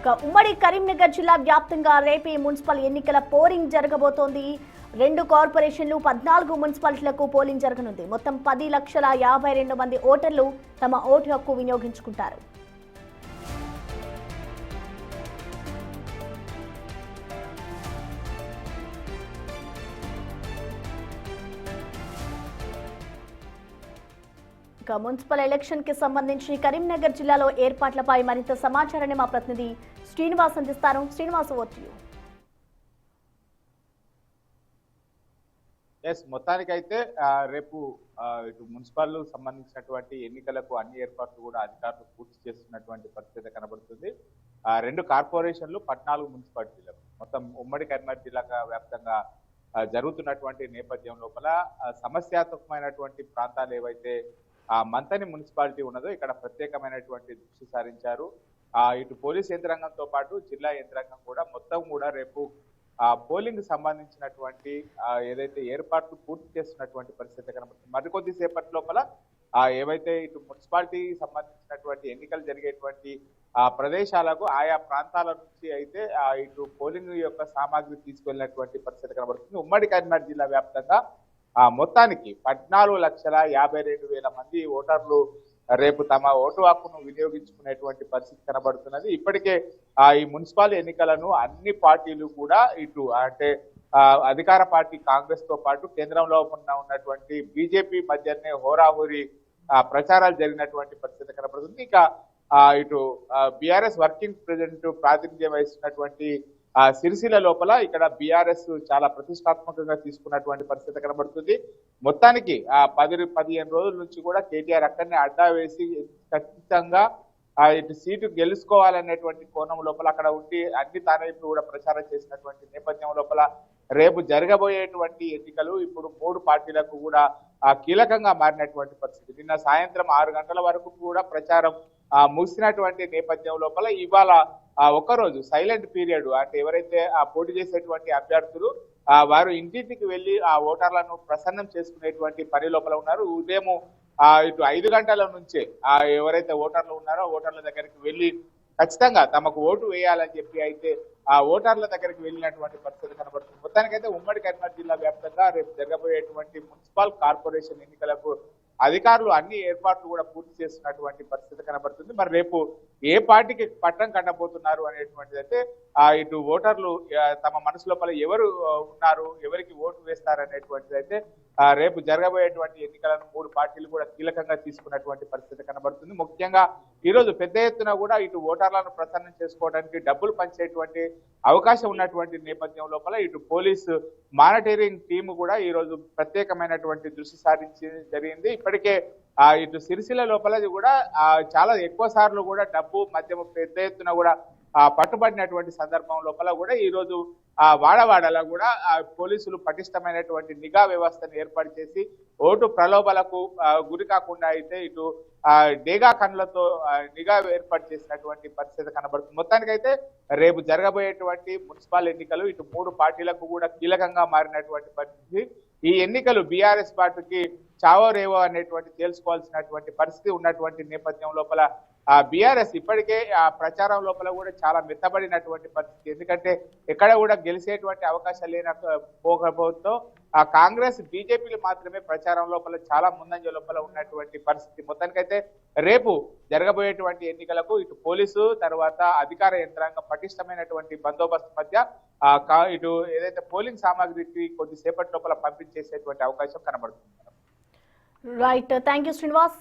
ఉమ్మడి కరీంనగర్ జిల్లా వ్యాప్తంగా రేపే మున్సిపల్ ఎన్నికల పోలింగ్ జరగబోతోంది. 2 కార్పొరేషన్లు 14 మున్సిపాలిటీలకు పోలింగ్ జరగనుంది. మొత్తం 10,52,000 మంది ఓటర్లు తమ ఓటు హక్కు వినియోగించుకుంటారు. మున్సిపల్ ఎలక్షన్ కి సంబంధించి కరీంనగర్ జిల్లాలో ఏర్పాట్లపై మరింత సమాచారాన్ని మా ప్రతినిధి శ్రీనివాస్ అందిస్తారు. Srinivas, over to you. మొత్తానికైతే రేపు ఇటు మున్సిపల్ సంబంధించినటువంటి ఎన్నికలకు అన్ని ఏర్పాట్లు కూడా అధికారులు పూర్తి చేస్తున్నటువంటి పరిస్థితి కనబడుతుంది. 2 కార్పొరేషన్లు 14 మున్సిపాలిటీలకు మొత్తం ఉమ్మడి కరీంనగర్ జిల్లా వ్యాప్తంగా జరుగుతున్నటువంటి నేపథ్యం లోపల సమస్యాత్మకమైనటువంటి ప్రాంతాలు ఏవైతే మంతని మున్సిపాలిటీ ఉన్నదో ఇక్కడ ప్రత్యేకమైనటువంటి దృష్టి సారించారు. ఇటు పోలీస్ యంత్రాంగంతో పాటు జిల్లా యంత్రాంగం కూడా మొత్తం కూడా రేపు పోలింగ్ సంబంధించినటువంటి ఏదైతే ఏర్పాట్లు పూర్తి చేస్తున్నటువంటి పరిస్థితి కనబడుతుంది. మరికొద్ది సేపటి లోపల ఏవైతే ఇటు మున్సిపాలిటీ సంబంధించినటువంటి ఎన్నికలు జరిగేటువంటి ప్రదేశాలకు ఆయా ప్రాంతాల నుంచి అయితే ఇటు పోలింగ్ యొక్క సామాగ్రి తీసుకెళ్లినటువంటి పరిస్థితి కనబడుతుంది. ఉమ్మడి కరీంనగర్ జిల్లా వ్యాప్తంగా మొత్తానికి 14,52,000 మంది ఓటర్లు రేపు తమ ఓటు హక్కును వినియోగించుకునేటువంటి పరిస్థితి కనబడుతున్నది. ఇప్పటికే ఈ మున్సిపల్ ఎన్నికలను అన్ని పార్టీలు కూడా ఇటు అంటే అధికార పార్టీ కాంగ్రెస్ తో పాటు కేంద్రంలో ఉన్నటువంటి బీజేపీ మధ్యనే హోరాహోరీ ప్రచారాలు జరిగినటువంటి పరిస్థితి కనబడుతుంది. ఇక ఇటు బీఆర్ఎస్ వర్కింగ్ ప్రెసిడెంట్ ప్రాతినిధ్యం వహిస్తున్నటువంటి సిరిసిల్ల లోపల ఇక్కడ బీఆర్ఎస్ చాలా ప్రతిష్టాత్మకంగా తీసుకున్నటువంటి పరిస్థితి కనబడుతుంది. మొత్తానికి 10-15 రోజుల నుంచి కూడా కేటీఆర్ అక్కడనే అడ్డా వేసి ఖచ్చితంగా ఇటు సీటు గెలుచుకోవాలనేటువంటి కోణం లోపల అక్కడ ఉండి అన్ని తానైపు కూడా ప్రచారం చేసినటువంటి నేపథ్యం లోపల రేపు జరగబోయేటువంటి ఎన్నికలు ఇప్పుడు 3 పార్టీలకు కూడా కీలకంగా మారినటువంటి పరిస్థితి. నిన్న సాయంత్రం 6 గంటల వరకు కూడా ప్రచారం ముగిసినటువంటి నేపథ్యం లోపల ఇవాళ ఒకరోజు సైలెంట్ పీరియడ్ అంటే ఎవరైతే పోటీ చేసేటువంటి అభ్యర్థులు వారు ఇంటింటికి వెళ్లి ఆ ఓటర్లను ప్రసన్నం చేసుకునేటువంటి పని లోపల ఉన్నారు. ఉదయం ఇటు 5 గంటల నుంచే ఎవరైతే ఓటర్లు ఉన్నారో ఓటర్ల దగ్గరికి వెళ్లి ఖచ్చితంగా తమకు ఓటు వేయాలని చెప్పి అయితే ఆ ఓటర్ల దగ్గరికి వెళ్ళినటువంటి పరిస్థితి కనబడుతుంది. మొత్తానికైతే ఉమ్మడి కరీంనగర్ జిల్లా వ్యాప్తంగా రేపు జరగబోయేటువంటి మున్సిపల్ కార్పొరేషన్ ఎన్నికలకు అధికారులు అన్ని ఏర్పాట్లు కూడా పూర్తి చేస్తున్నటువంటి పరిస్థితి కనబడుతుంది. మరి రేపు ఏ పార్టీకి పట్టం కట్టబోతున్నారు అనేటువంటిది అయితే ఇటు ఓటర్లు తమ మనసు లోపల ఎవరు ఉన్నారు, ఎవరికి ఓటు వేస్తారు అనేటువంటిది అయితే రేపు జరగబోయేటువంటి ఎన్నికలను 3 పార్టీలు కూడా కీలకంగా తీసుకున్నటువంటి పరిస్థితి కనబడుతుంది. ముఖ్యంగా ఈరోజు పెద్ద ఎత్తున కూడా ఇటు ఓటర్లను ప్రసన్నం చేసుకోవడానికి డబ్బులు పంచేటువంటి అవకాశం ఉన్నటువంటి నేపథ్యం లోపల ఇటు పోలీసు మానిటరింగ్ టీము కూడా ఈరోజు ప్రత్యేకమైనటువంటి దృష్టి సారించి జరిగింది. ఇప్పటికే ఇటు సిరిసిల్ల లోపల కూడా చాలా ఎక్కువ సార్లు కూడా డబ్బు మద్యం పెద్ద ఎత్తున కూడా పట్టుబడినటువంటి సందర్భం లోపల కూడా ఈరోజు వాడవాడలా కూడా పోలీసులు పటిష్టమైనటువంటి నిఘా వ్యవస్థను ఏర్పాటు చేసి ఓటు ప్రలోభాలకు గురి కాకుండా అయితే ఇటు డేగా కన్నులతో నిఘా ఏర్పాటు చేసినటువంటి పరిస్థితి కనబడుతుంది. మొత్తానికైతే రేపు జరగబోయేటువంటి మున్సిపల్ ఎన్నికలు ఇటు 3 పార్టీలకు కూడా కీలకంగా మారినటువంటి పరిస్థితి. ఈ ఎన్నికలు బీఆర్ఎస్ పార్టీకి చావో రేవో అనేటువంటి తేల్చుకోవాల్సినటువంటి పరిస్థితి ఉన్నటువంటి నేపథ్యం లోపల బీఆర్ఎస్ ఇప్పటికే ప్రచారం లోపల కూడా చాలా మెత్తబడినటువంటి పరిస్థితి. ఎందుకంటే ఎక్కడ కూడా గెలిచేటువంటి అవకాశాలు లేకపోతే కాంగ్రెస్ బీజేపీలు మాత్రమే ప్రచారం లోపల చాలా ముందంజ లోపల ఉన్నటువంటి పరిస్థితి. మొత్తానికైతే రేపు జరగబోయేటువంటి ఎన్నికలకు ఇటు పోలీసు తర్వాత అధికార యంత్రాంగం పటిష్టమైనటువంటి బందోబస్తు మధ్య ఇటు ఏదైతే పోలింగ్ సామాగ్రికి కొద్దిసేపటి లోపల పంపించేసేటువంటి అవకాశం కనబడుతుంది. Right, thank you Srinivas.